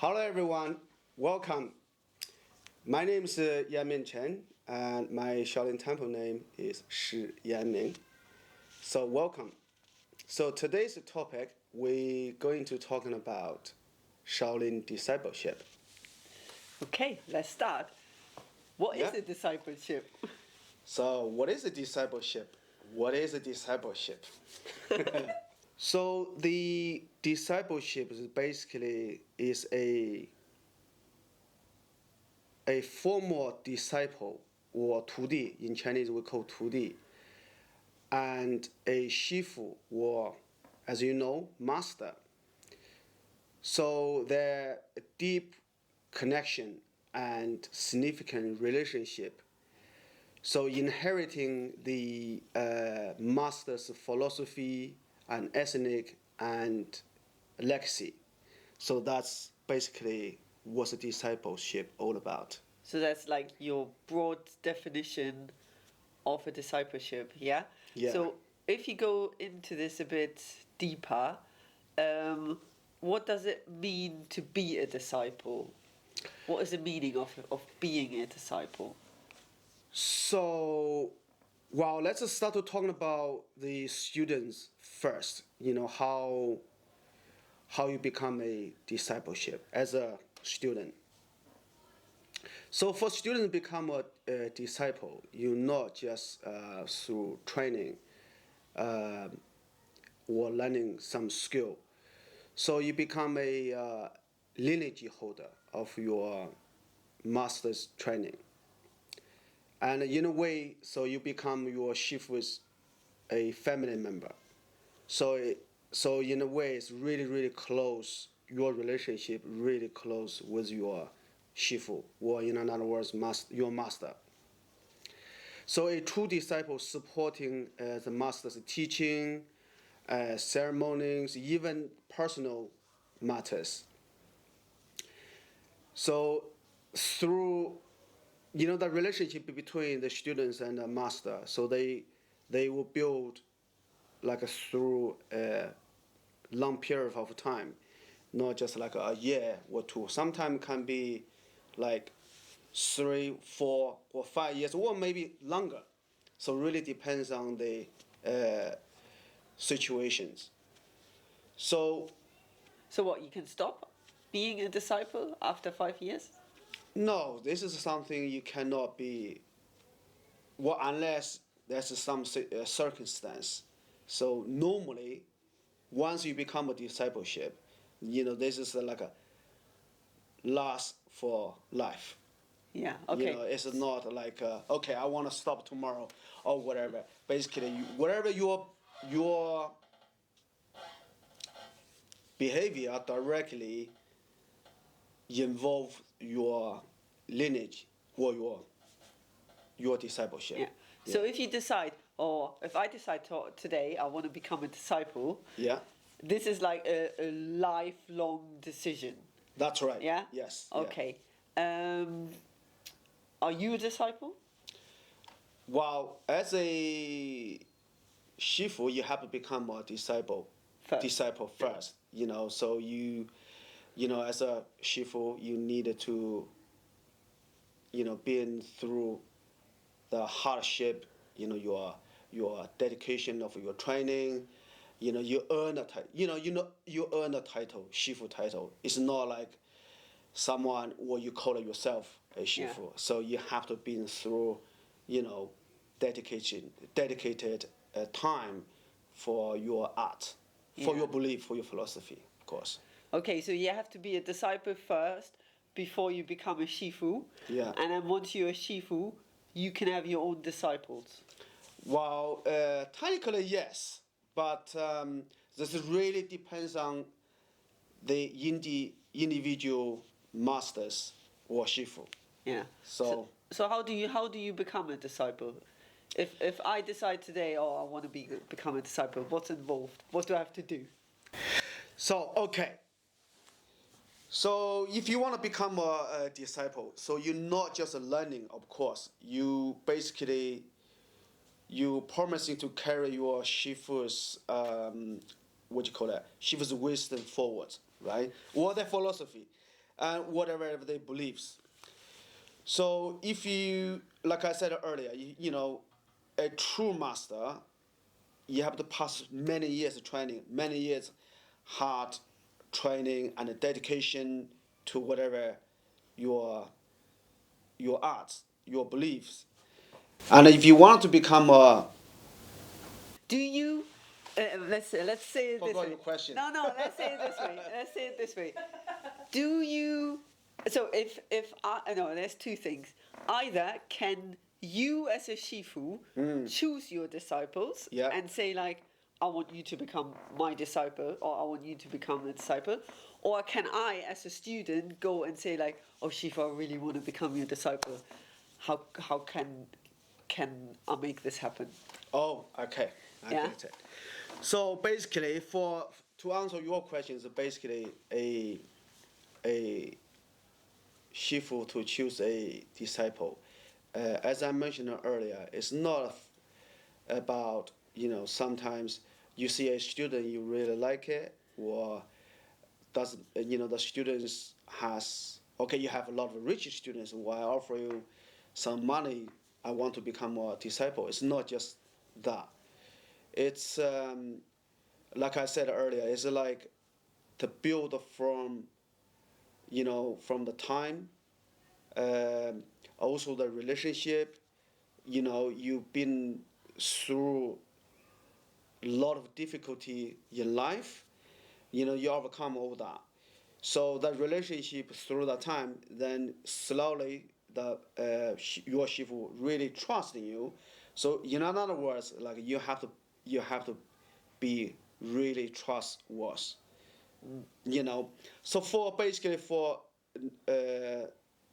Hello everyone, welcome. My name is Yanmin Chen and my Shaolin Temple name is Shi Yanming. So welcome. So today's topic we're going to talking about Shaolin discipleship. Okay, let's start. What is Yeah. a discipleship? So what is a discipleship? What is a discipleship? So the discipleship is basically a former disciple or 徒弟, in Chinese we call 徒弟, and a shifu or, as you know, master. So their deep connection and significant relationship. So inheriting the master's philosophy and ethnic and legacy. So that's basically what's a discipleship all about. So that's like your broad definition of a discipleship, yeah? Yeah. So if you go into this a bit deeper, what does it mean to be a disciple? What is the meaning of being a disciple? So, well, let's just start to talking about the students first. You know how you become a discipleship as a student. So for students to become a disciple, you not just through training or learning some skill. So you become a lineage holder of your master's training. And in a way, so you become your shifu's a family member. So in a way, it's really close. Your relationship really close with your shifu, or in other words, your master. So a true disciple supporting the master's teaching, ceremonies, even personal matters. So through the relationship between the students and the master, so they will build like through a long period of time, not just like a year or two. Sometimes can be like 3, 4, or 5 years, or maybe longer. So really depends on the situations. So So what, you can stop being a disciple after 5 years? no, this is something you cannot be. Well, unless there's some circumstance. So normally, once you become a discipleship, this is like a last for life. Yeah, okay. It's not like okay, I want to stop tomorrow or whatever. Basically, whatever your behavior directly involve your lineage or your discipleship. Yeah. So if you decide, or if I decide today I want to become a disciple, Yeah, this is like a lifelong decision. that's right. Yeah? Yes. Yeah. Okay. Are you a disciple? Well, as a shifu, you have to become a disciple. First. Disciple first. So you as a shifu, you need to been through the hardship. Your dedication of your training. You earn a title. You earn a title, shifu title. It's not like someone or you call it yourself a shifu. Yeah. So you have to been through, dedicated time for your art, for Yeah. your belief, for your philosophy, of course. Okay, so you have to be a disciple first before you become a shifu. Yeah. And then once you're a shifu, you can have your own disciples. Well, technically yes, but this really depends on the individual masters or shifu. Yeah. So So how do you become a disciple? If I decide today, oh, I want to become a disciple, what's involved? What do I have to do? So okay. So if you want to become a disciple, so you're not just learning, of course. You basically you promising to carry your shifu's what you call that shifu's wisdom forward, right? Or their philosophy. and whatever they believes. So if you, like I said earlier, a true master, you have to pass many years of training, many years hard training and dedication to whatever your your arts, your beliefs. And if you want to become a, Do you? Let's say it this forgot way. your question. No. Let's say it this way. Let's say it this way. Do you? So if I no, there's two things. Either can you as a shifu choose your disciples Yeah. and say like, I want you to become my disciple, or I want you to become a disciple, or can I as a student go and say like, oh shifu, I really want to become your disciple. How can I make this happen? Oh, okay, I Yeah. get it. So basically, for to answer your question, is basically a shifu to choose a disciple. As I mentioned earlier, it's not about sometimes you see a student you really like it, or does the students has, okay, you have a lot of rich students who I offer you some money, I want to become a disciple. It's not just that. It's like I said earlier, it's like to build from from the time, um, also the relationship. You've been through a lot of difficulty in life. You overcome all that. So that relationship through the time, then slowly your shifu really trust in you. So in other words, like you have to be really trustworthy. you know so for basically for uh,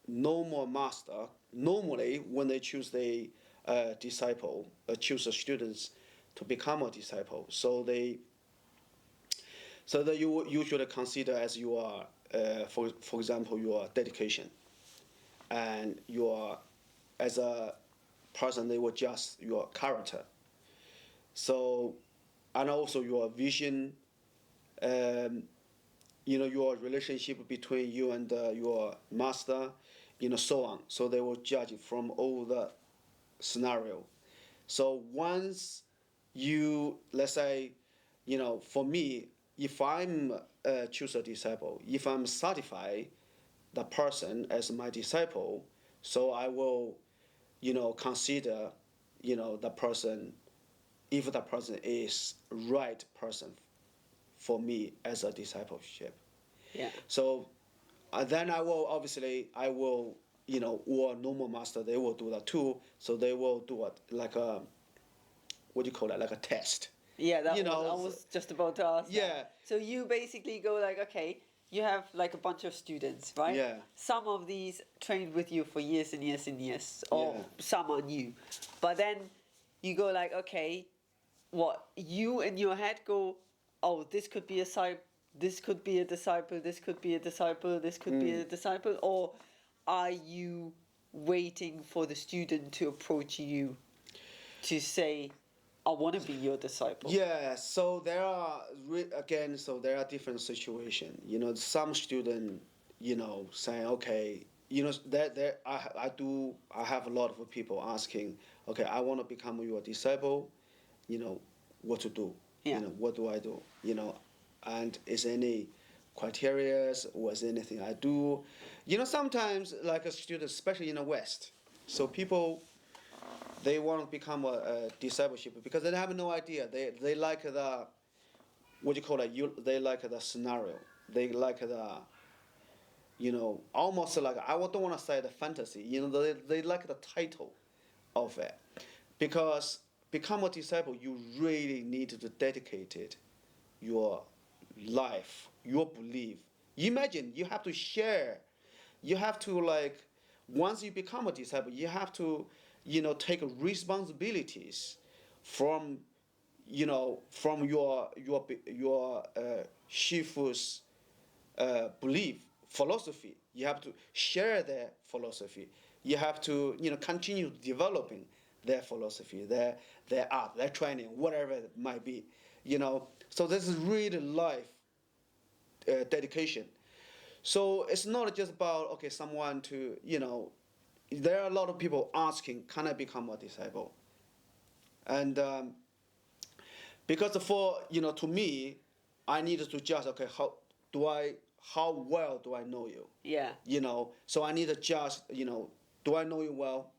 normal master, normally when they choose the disciple, choose the students to become a disciple, so that you should consider as your for example your dedication, and your as a person they will judge your character. So, and also your vision, um, your relationship between you and your master, so on. So they will judge it from all the scenario. So once you, let's say, for me, if I'm choose a disciple, if I'm certify the person as my disciple, so I will, consider, the person, if the person is right person for me as a discipleship. Yeah. So then I will, or normal master, they will do that too. So they will do it like a, what do you call that, like a test. Yeah, You I know, was just about to ask yeah, that. So you basically go like, okay, you have like a bunch of students, right? yeah, Some of these trained with you for years and years and years, or Yeah. some are new. But then you go like, okay, what you in your head go, oh, this could be a this could be a disciple, this could be a disciple, this could be a disciple, or are you waiting for the student to approach you to say, I want to be your disciple? Yeah, so there are again, so there are different situations. Some student, saying, okay, there I have a lot of people asking, okay, I want to become your disciple, what to do, Yeah. what do I do, and is any criteria or is anything I do, sometimes like a student, especially in the West, so people they want to become a discipleship because they have no idea. They like the, what do you call it? They like the scenario. They like the, almost like, I don't want to say the fantasy. They like the title of it, because become a disciple, you really need to dedicate it, your life, your belief. Imagine you have to share, you have to like, once you become a disciple, you have to, take responsibilities from, from your shifu's belief, philosophy. You have to share their philosophy. You have to, continue developing their philosophy, their art, their training, whatever it might be. So this is really life dedication. So it's not just about okay, someone to there are a lot of people asking, can I become a disciple? And because for to me, I needed to judge. Okay, how well do I know you? Yeah. So I need to judge. Do I know you well?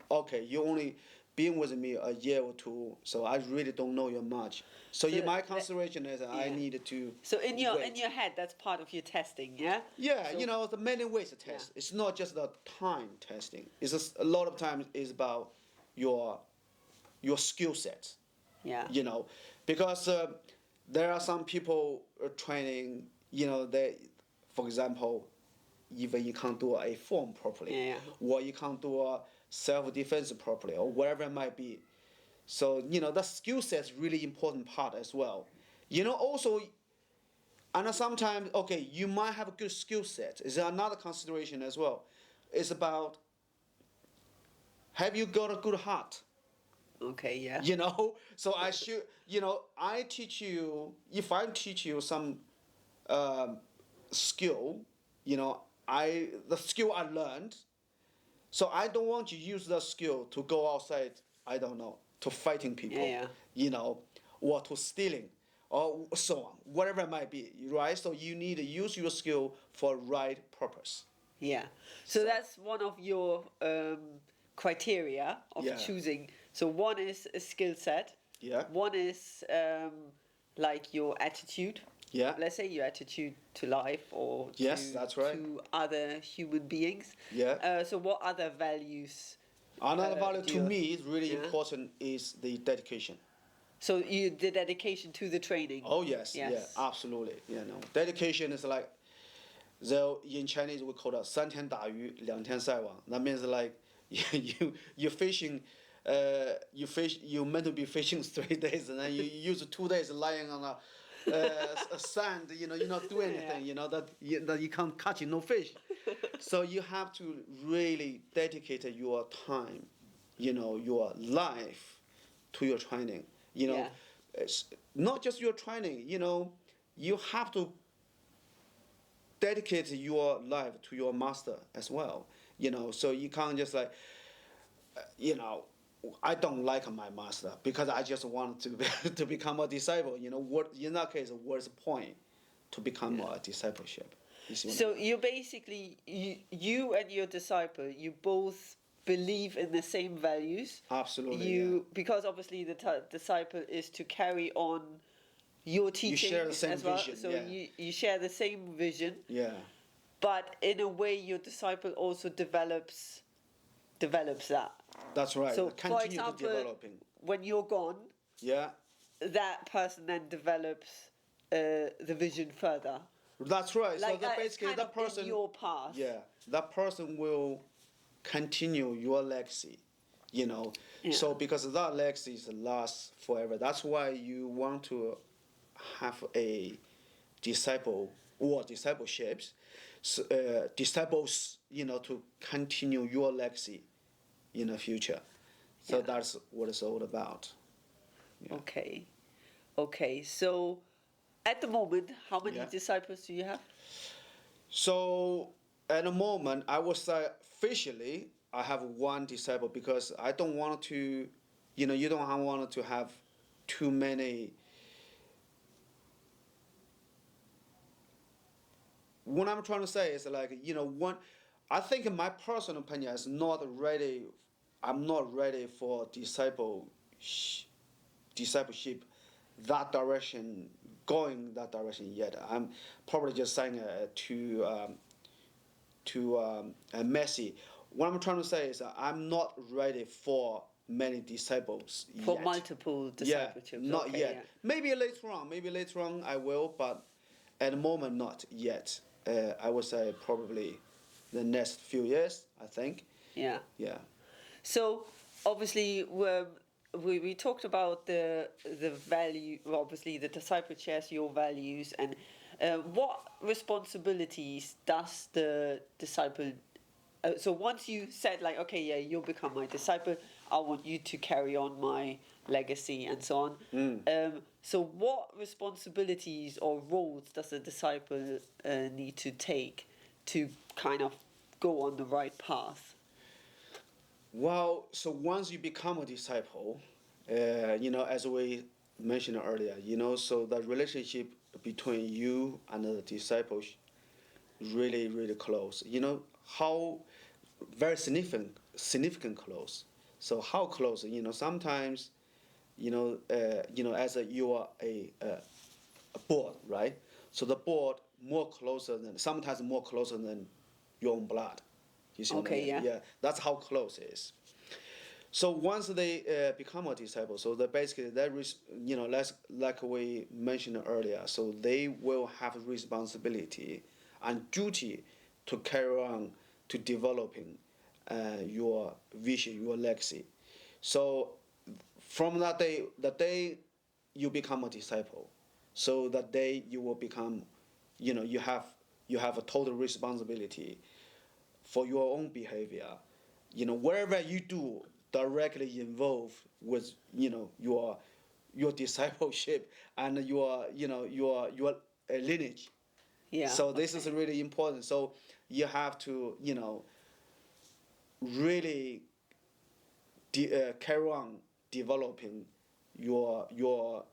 Okay, you only been with me a year or two, so I really don't know you much. So, So my that- consideration is I yeah. needed to. So in your wait. head, that's part of your testing, yeah. Yeah, So- the many ways to test. It's not just the time testing. It's just a lot of times is about your skill sets. Yeah. Because there are some people training. They, for example, even you can't do a form properly, Yeah. or you can't do a self-defense properly, or whatever it might be. So the skill set is really important part as well. Also, and sometimes okay, you might have a good skill set. Is another consideration as well. It's about have you got a good heart? Okay. Yeah. So I should I teach you if I teach you some skill, the skill I learned. So I don't want you to use that skill to go outside. I don't know, to fighting people. Yeah. Or to stealing, or so on, whatever it might be. Right. So you need to use your skill for right purpose. Yeah. So that's one of your criteria of Yeah. choosing. So one is a skill set. Yeah. One is like your attitude. Yeah. Let's say your attitude to life or Yes, that's right. to other human beings. Yeah. So what other values? Another value do to you- me is really Yeah. important is the dedication. So the dedication to the training. Oh yes, Yes. yeah, absolutely. Dedication is like, though in Chinese we call it 3天打鱼2天晒网. That means like you fishing, you meant to be fishing 3 days and then you use 2 days lying on a sand. You're not doing anything. That you can't catch no fish. So you have to really dedicate your time, your life to your training. Yeah. It's not just your training. You have to dedicate your life to your master as well. So you can't just like, I don't like my master because I just want to become a disciple. What in that case, what's the point to become a discipleship? You see what I So mean? you basically you and your disciple, you both believe in the same values. Absolutely. Because obviously the disciple is to carry on your teaching share the same as well. vision, So yeah. you share the same vision, Yeah. but in a way your disciple also develops that. That's right. So, for Continue example, to developing. when you're gone, Yeah. that person then develops the vision further. That's right. Like so it's basically kind that of person. in your path. Yeah. That person will continue your legacy. Yeah. So because that legacy is lasts forever. That's why you want to have a disciple or discipleships, disciples, to continue your legacy in the future. So Yeah. that's what it's all about. Yeah. Okay. So, at the moment, how many Yeah. disciples do you have? So at the moment, I would say officially I have one disciple because I don't want to, you don't want to have too many. What I'm trying to say is like, one. I think in my personal opinion is not ready. I'm not ready for discipleship, that direction, going that direction yet. I'm probably just saying too messy. What I'm trying to say is I'm not ready for many disciples For yet. multiple discipleships? Not Okay, yet. yeah. Maybe later on I will, but at the moment not yet. I would say probably the next few years, I think. Yeah. Yeah. So, obviously, we talked about the value. Obviously, the disciple shares your values, and what responsibilities does the disciple? So once you said like, okay, yeah, you'll become my disciple. I want you to carry on my legacy and so on. So what responsibilities or roles does a disciple need to take to kind of go on the right path? Well, so once you become a disciple, as we mentioned earlier, so the relationship between you and the disciple really, really close. How very significant close. So how close? Sometimes, as you are a board, right? So the board more closer than sometimes more closer than your own blood. You see what I Okay, mean? yeah. Yeah, that's how close it is. So once they become a disciple, so they basically like we mentioned earlier, so they will have responsibility and duty to carry on to developing your vision, your legacy. So from that day, the day you become a disciple, so that day you will become, you have a total responsibility for your own behavior. Wherever you do directly involved with, your discipleship and your lineage. Yeah. So this is really important. So you have to, really carry on developing your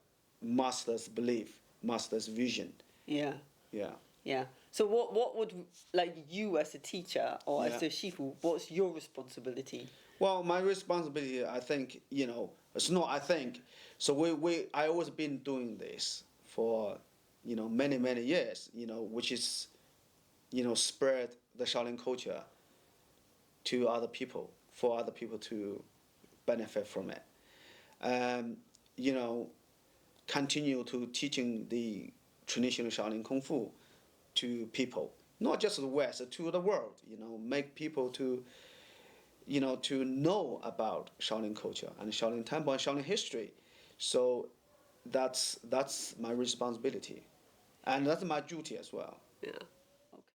master's belief, master's vision. Yeah. Yeah. Yeah. So what would, like, you as a teacher or as Yeah. a shifu, what's your responsibility? Well, my responsibility, I think, it's not. I think so. I always been doing this for, many years. Which is, spread the Shaolin culture to other people, for other people to benefit from it. Um, you know, Continue to teaching the traditional Shaolin Kung Fu to people, not just the West, to the world. Make people to know about Shaolin culture and Shaolin temple and Shaolin history. So that's my responsibility, and that's my duty as well. Yeah.